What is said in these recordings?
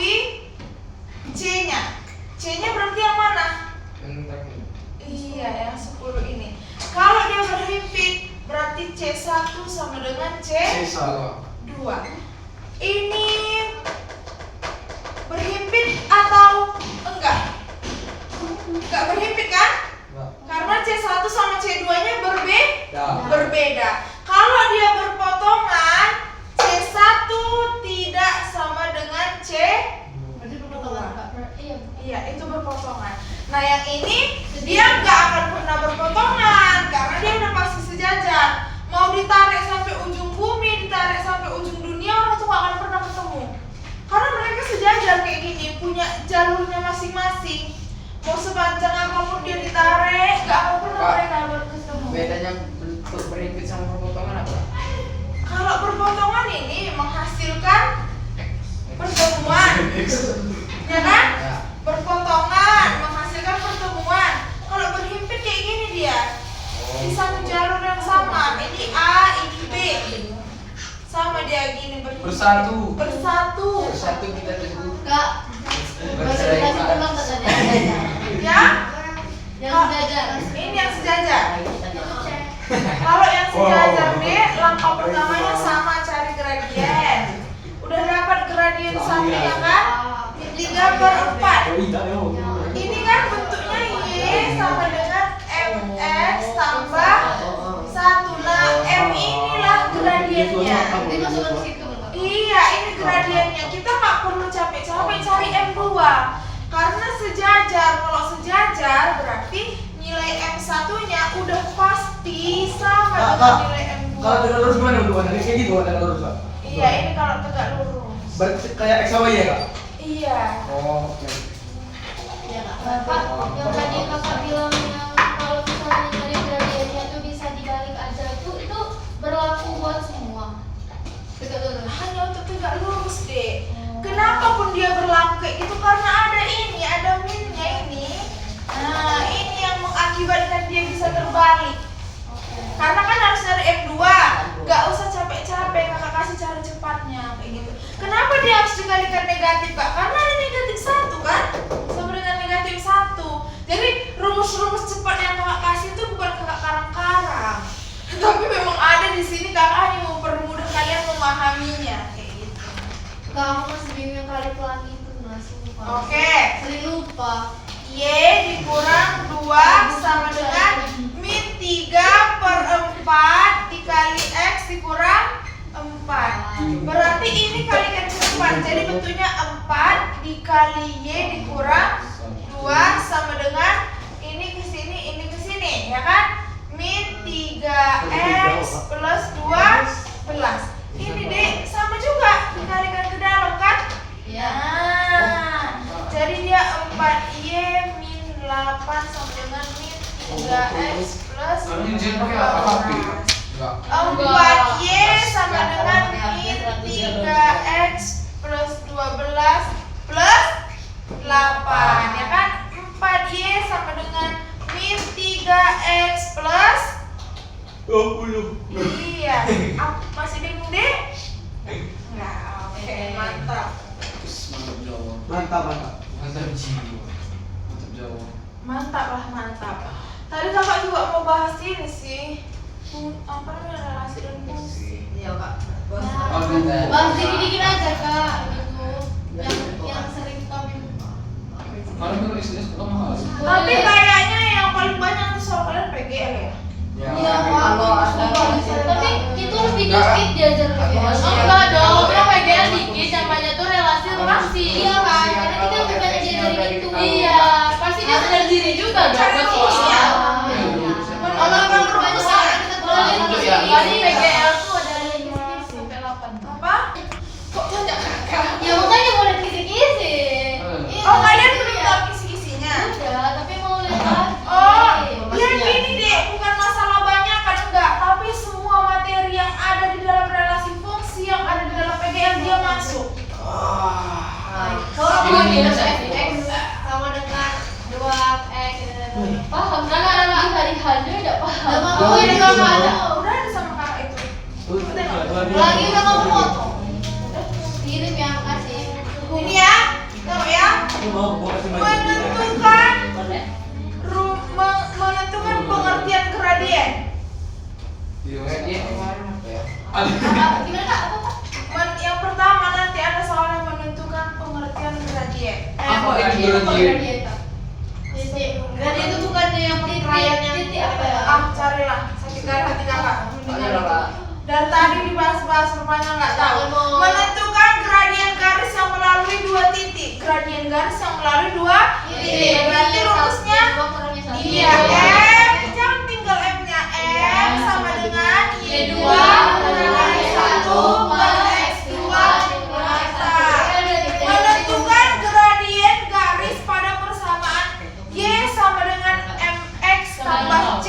bagi C-nya. C-nya berarti yang mana? Iya, yang 10 ini. Kalau dia berhimpit, berarti C1 sama dengan C2. Ini berhimpit atau enggak? Enggak berhimpit kan? Karena C1 sama C2-nya berbeda. Kalau dia berpotongan, C1 tidak sama dengan C2. Iya, itu berpotongan. Nah, yang ini dia nggak akan pernah berpotongan karena dia udah pasti sejajar. Mau ditarik sampai ujung bumi, ditarik sampai ujung dunia, orang tuh nggak akan pernah ketemu. Karena mereka sejajar kayak gini, punya jalurnya masing-masing. Mau sepanjang apapun dia ditarik, nggak akan pernah mereka bertemu. Bedanya bentuk berhimpit sama perpotongan apa? Kalau berpotongan ini menghasilkan pertemuan, ya kan? Ya. Berpotongan menghasilkan pertemuan. Kalau berhimpit kayak gini dia di satu jalur yang sama. Ini A, ini B, sama dia gini Bersatu. Bersatu kita teguh. Kak, Bercerai. Ya, yang sejajar. ini yang sejajar. Kalau yang sejajar D, langkah pertamanya sama, cari gradien. Udah dapat gradien sampingnya kan? 3/4. Ini kan bentuknya Y sama dengan MX tambah 1. Nah, M inilah gradiennya. Dimasukkan ke situ. Iya, ini gradiennya. Kita nggak perlu capek-capek cari M2 karena sejajar. Kalau sejajar berarti nilai M1-nya udah pasti sama dengan nilai M2. Kalau tegak lurus gimana hubungannya? Kayak gitu tegak lurus, Kak? Iya, ini kalau tegak lurus. Berarti kayak X sama Y, Kak? Iya. Oh, oke. Ya, Kak, yang tadi kakak bilang yang kalau misalnya dari gradiennya itu bisa dibalik aja itu berlaku buat semua. Tegak lurus. Hanya untuk tegak lurus deh. Kenapa pun dia berlaku kayak gitu? Karena ada ini, ada minnya ini. Nah, ini yang mengakibatkan dia bisa terbalik. Karena kan harus dari M2, gak usah capek-capek, kakak kasih cara cepatnya kayak gitu. Kenapa dia harus dikalikan negatif, Kak? Karena ada negatif 1 kan? Sama dengan negatif 1. Jadi rumus-rumus cepat yang kakak kasih itu bukan kakak karang-karang, tapi memang ada di sini, kakak hanya mempermudah kalian memahaminya kayak gitu. Kak, aku masih bingung yang kali pelan itu masih lupa. Oke. Sering lupa. Y dikurang 2 sama dengan min 3/4 dikali X dikurang 4. Berarti ini kalikan ke depan. Jadi bentuknya 4 dikali Y dikurang 2 sama dengan ini ke sini, ya kan? Min 3X plus 12. Ini Dek sama juga dikalikan ke dalam kan? Iya. Nah, jadi dia 4Y min 8 sama dengan min 3X plus 12. 4Y sama dengan min 3X plus 12 plus 8, ya kan? 4Y sama dengan min 3X plus 20. Iya. Masih bingung deh? Nah, oke, mantap. Mantap. Mantap jiwa. Mantap Jawa. Mantap lah, mantap. Tadi kakak juga mau bahas ini sih. Apa namanya, relasi dan fungsi. Iya, Kak. Oh, bentar. Bang, dikit-dikit aja, Kak. Gitu. Yang sering kami Kalau untuk istri suka mahal. Tapi kayaknya yang paling banyak tuh soal kalian PGL ya. Iya, kalau ada. Tapi itu lebih dikit diajar PGL. Enggak dong, yang PGL dikit, yang banyak tuh relasi. Iya kan, karena kita bukan diajarin itu. Iya, pasti dia sadar diri juga dong. Cari buat fungsi soal. ya. Kalau banyak orang kita boleh Untuk ya. Tadi PGL tuh ada yang sampai 8. Apa? Kok tanya kakak? Ya makanya mau lihat kisi-kisi. Oh, kalian belum tahu kisi-kisinya? Udah, tapi mau lihat lagi. Oh, ya gini deh, bukan masalah banyak kan enggak, tapi semua materi yang ada di dalam relasi fungsi yang ada di dalam PGL dia masuk. Kalau Ini mau minus lihat F. X sama dengan 2X. Paham kan anak hari-hari enggak paham. Enggak mau Oh, ini ini kamu kamu ada. udah ada sama kakak itu. Lagi udah kamu foto. Kirim ya, makasih. Ini ya. menentukan menentukan pengertian gradien. Gimana Kak? Apa? Yang pertama nanti ada soalnya menentukan pengertian gradien. Apa itu Gradien, Kak. Gradien itu bukannya yang perkiraan Titik apa ya? Carilah sakitkan hati kakak. Ayo lah. Dari tadi dibahas-bahas rupanya nggak tahu. Mau- Menentukan gradien garis yang melalui dua titik. Gradien garis yang melalui dua titik. Berarti rumusnya iya M, jangan tinggal M-nya. M sama dengan Y2 kurang Y1 per X2 kurang X. Menentukan gradien garis pada persamaan Y sama dengan MX tambah C.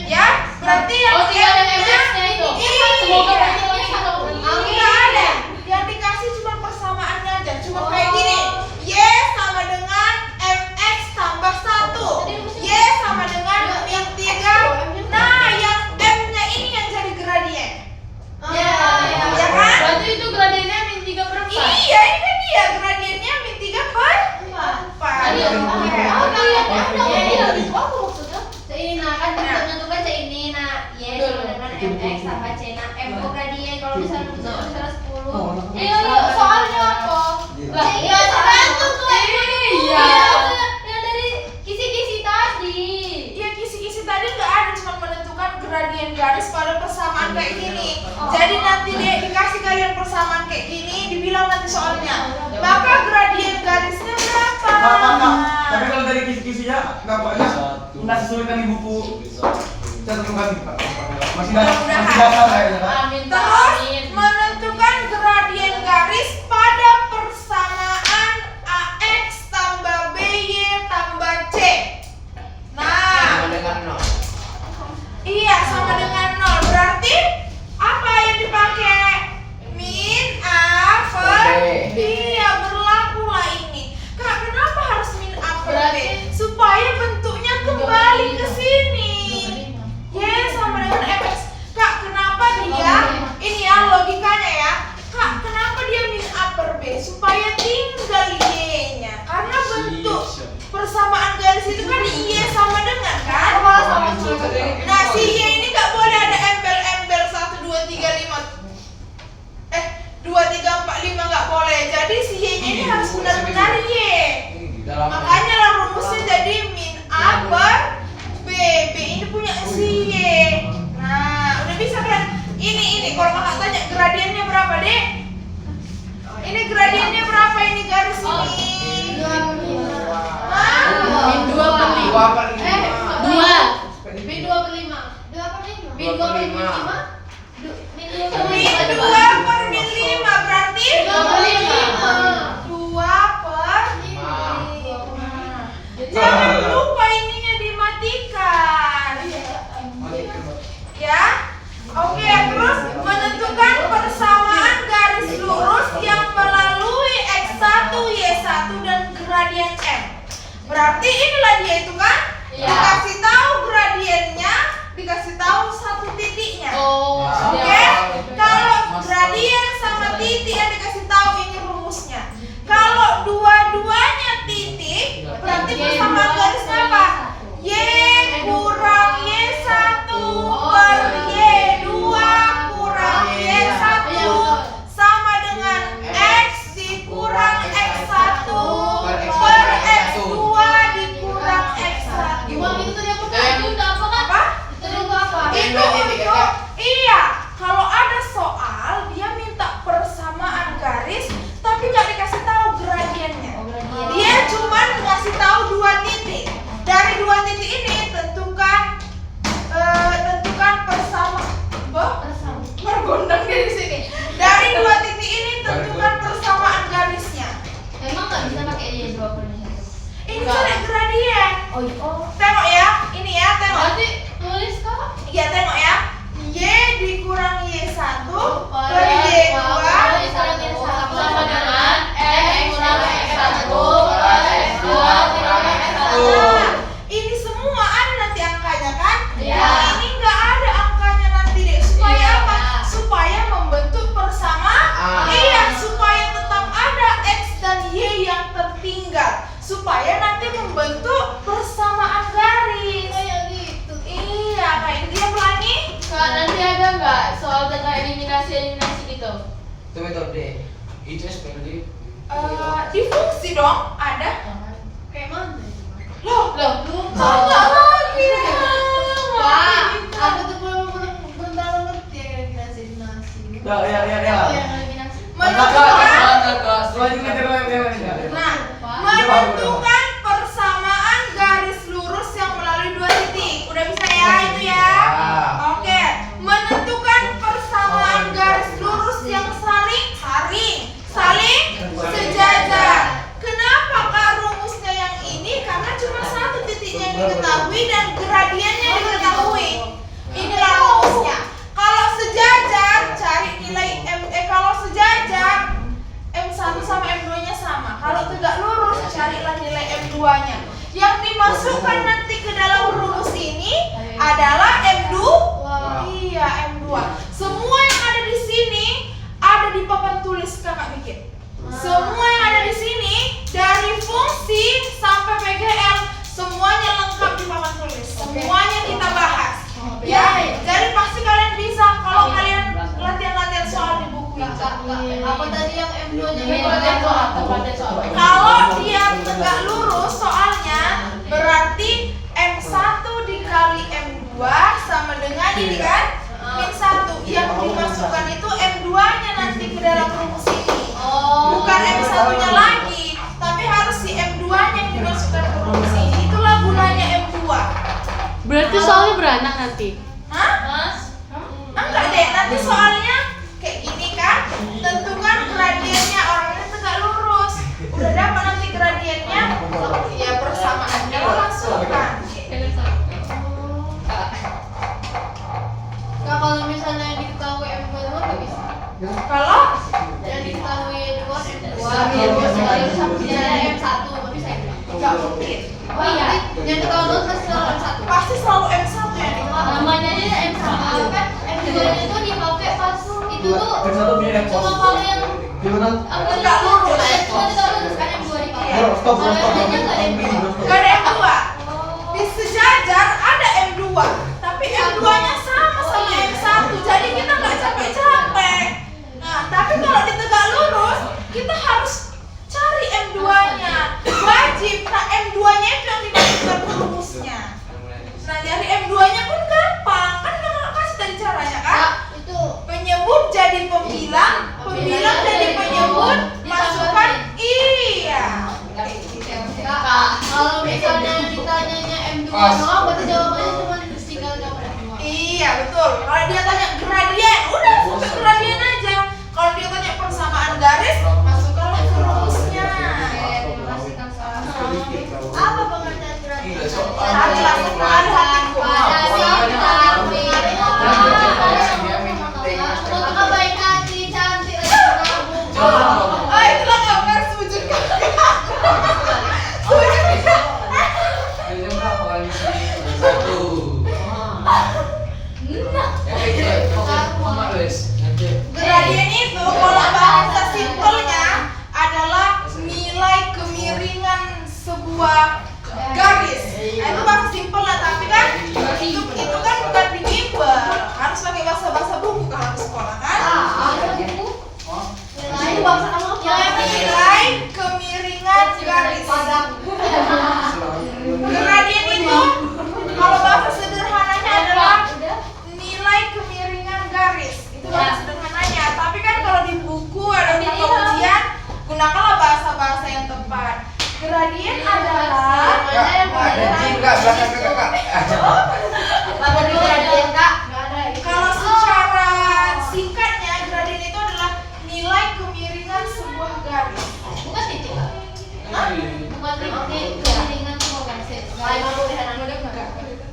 Ya, berarti yang Oh, tinggal yang M-nya MX-nya itu. iya. Semoga perhitungannya sama. Enggak ada. Yang dikasih cuma persamaannya aja. Cuma kayak gini. Y sama dengan MX tambah 1. Y sama dengan min 3. Nah, yang M-nya ini yang jadi gradien. Ya, Ya kan? berarti itu gradiennya min 3/4. Iya, ini kan dia gradiennya min 3/4. Tadi ya? Ini nah kan menentukan ini nah Y sama dengan MX tambah C. Nah M gradien kalau misalnya misalnya 10. Soalnya apa? Lah, Iya, tergantung tuh. Iya. Yang dari kisi-kisi tadi. Ya kisi-kisi tadi nggak ada, cuma menentukan gradien garis pada persamaan kayak gini. Jadi nanti dia dikasih kalian persamaan kayak gini, dibilang nanti soalnya. Maka gradien garisnya berapa? Tapi kalau dari kisi-kisinya nampaknya nggak sesuai dengan di buku catatan kami, Pak. Masih dasar kayaknya, Pak. Amin, Pak. Terus Amin. menentukan gradien garis pada persamaan AX tambah BY tambah C. Nah, iya sama dengan 0. Berarti apa yang dipakai? Min A per B. Iya, berlaku lah ini. Kak, kenapa harus min A per B? Supaya bentuknya kembali ke sini. Y sama dengan MX. Kak, kenapa dia? Ini ya logikanya ya. Kak, kenapa dia min A per B? Supaya tinggal Y-nya. Karena bentuk persamaan garis itu kan Y sama dengan kan? Nah, si Y ini nggak boleh ada embel-embel 1, 2, 3, 5. 2, 3, 4, 5 nggak boleh. Jadi si Y-nya ini harus benar-benar Y. Makanya lah rumusnya jadi min A per B. B ini punya si Y. Nah, udah bisa kan? Ini kalau kakak tanya gradiennya berapa, Dek? Ini gradiennya berapa ini garis ini? Hah? Min 2/5. Dua. Min 2/5. 2/5. Min 2/5. Min 2/5. Min 2 per min 5 berarti 2/5. 2 per 5. Jangan lupa ininya dimatikan. Ya. Oke, terus menentukan persamaan garis lurus yang melalui X1, Y1 dan gradien M. Berarti inilah dia itu kan? Iya. Dikasih tahu gradiennya, dikasih tahu satu titiknya. Oh, Oke, kalau gradien sama titik yang dikasih tahu ini rumusnya. Kalau dua-duanya titik, berarti persamaan garisnya apa? Y kurang Y1 per Y2 kurang Y1 sama dengan X dikurang X1 per X2 dikurang X1. Gimana itu tadi apa? Itu udah apa kan? Apa? Itu udah apa? Itu untuk iya. Kalau ada soal dia minta persamaan garis tapi nggak dikasih tahu gradiennya. Dia cuma ngasih tahu dua titik. Dari dua titik ini tentukan persamaan. Bergondang di sini. Dari dua titik ini tentukan persamaan garisnya. Emang nggak bisa pakai Y 2/1. Ini kan gradien. Oh. Tengok ya, ini ya tengok. berarti tulis Kak. Iya tengok ya. Y dikurang Y1 per Per Y2 Sama dengan X kurang X1 per X2 kurang X1. Nah, ini semua ada nanti angkanya kan? Iya. Yang ini nggak ada angkanya nanti deh. Supaya Iya. apa? Supaya membentuk persamaan. Iya, supaya tetap ada X dan Y yang tertinggi. supaya nanti membentuk persamaan garis. Kayak gitu. Iya, kayak gitu ya Pelangi. Kak, nanti ada nggak soal tentang eliminasi gitu? Itu metode. Itu SPLD. Di fungsi dong ada. Kayak mana? Loh, Loh, salah lagi. Wah, aku tuh belum terlalu ngerti ya eliminasi. Ya. Apa yang eliminasi? Menentukan, Selanjutnya. nah, menentukan persamaan garis lurus yang melalui dua titik. Udah bisa ya itu ya? Oke, menentukan persamaan garis lurus yang saling sejajar. Kenapa Kak rumusnya yang ini? Karena cuma satu titiknya yang diketahui dan gradiennya diketahui. Inilah rumusnya. Kalau sejajar, cari nilai kalau sejajar M1 sama M2-nya sama. Kalau tegak lurus, carilah nilai M2-nya. Yang dimasukkan nanti ke dalam rumus ini adalah M2. Iya, M2. Semua yang ada di sini ada di papan tulis Kakak bikin. Semua yang ada di sini dari fungsi sampai PGL semuanya lengkap di papan tulis. Semuanya kita bahas. Ya, jadi pasti kalian bisa kalau kalian latihan-latihan soal di buku itu. Apa tadi yang M2-nya? Kalau dia tegak lurus soalnya berarti M1 dikali M2 sama dengan ini kan min 1. Yang dimasukkan itu M2-nya nanti ke dalam rumus ini. Bukan M1-nya lagi, tapi harus si M2-nya yang dimasukkan ke rumus ini. Itulah gunanya M2. Berarti soalnya beranak nanti. Hah? Enggak deh, nanti soalnya kayak gini kan. Tentukan gradiennya, orang ini tegak lurus. Udah dapat nanti gradiennya, ya persamaannya lo langsungkan. Nah, kalau misalnya yang diketahui M2 doang nggak bisa. Kalau Yang diketahui doang M2, M2 sekali sama M1 nggak bisa ya? nggak mungkin, Oh iya, yang diketahui doang pasti selalu M1. pasti selalu M1 yang diketahui. Namanya aja M1. Kan M2-nya itu dipakai pas itu tuh M1 punya M1. cuma kalau yang Gimana? Tegak lurus. Cuma tegak lurus kan M2 dipakai. Iya. Stop. Kalau yang lainnya nggak M2. Gak ada M2. Oh. Di sejajar ada M2, tapi M2-nya sama M1. Jadi kita nggak capek-capek. Nah, tapi kalau di tegak lurus, kita harus cari M2-nya. Wajib. Nah, M2-nya itu yang dimasukkan ke rumusnya. Nah, dari M2-nya pun gampang. Kan kakak kasih tadi caranya kan? Itu Penyebut jadi pembilang, pembilang jadi penyebut, masukkan iya. Kak, kalau misalnya ditanyanya M2 doang, berarti jawabannya cuma tinggal jawab M2. Iya betul. Kalau dia tanya gradien, udah sampai gradien aja. Kalau dia tanya persamaan garis, masukkanlah ke rumusnya. Terima kasih Kak Sarah. Apa pengertian gradien? Cari lah, ada hatiku. Untuk kebaikan si cantik Oh itulah gambar sujud kakak. Sujud. Jadi berapa kali sih? Satu. Ya kayak Mama Luis. Gradien itu kalau bahasa simpelnya adalah nilai kemiringan sebuah garis. Nah, itu bahasa simpel lah, tapi kan itu kan bukan di bimbel. Harus pakai bahasa buku kalau harus sekolah kan. Itu bahasa kamu apa? Nilai kemiringan garis. Gradien itu kalau bahasa sederhananya adalah nilai kemiringan garis. Itu bahasa sederhananya. Tapi kan kalau di buku ada di ujian, gunakanlah bahasa-bahasa yang tepat. Gradien adalah Ada jin Kak, belakang Kak. Apa di gradien Kak? kalau secara singkatnya gradien itu adalah nilai kemiringan sebuah garis. Bukan titik Kak? Bukan titik, kemiringan semua garis.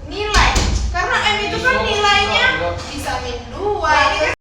Nilai, karena M itu kan nilainya bisa min 2. Ini kan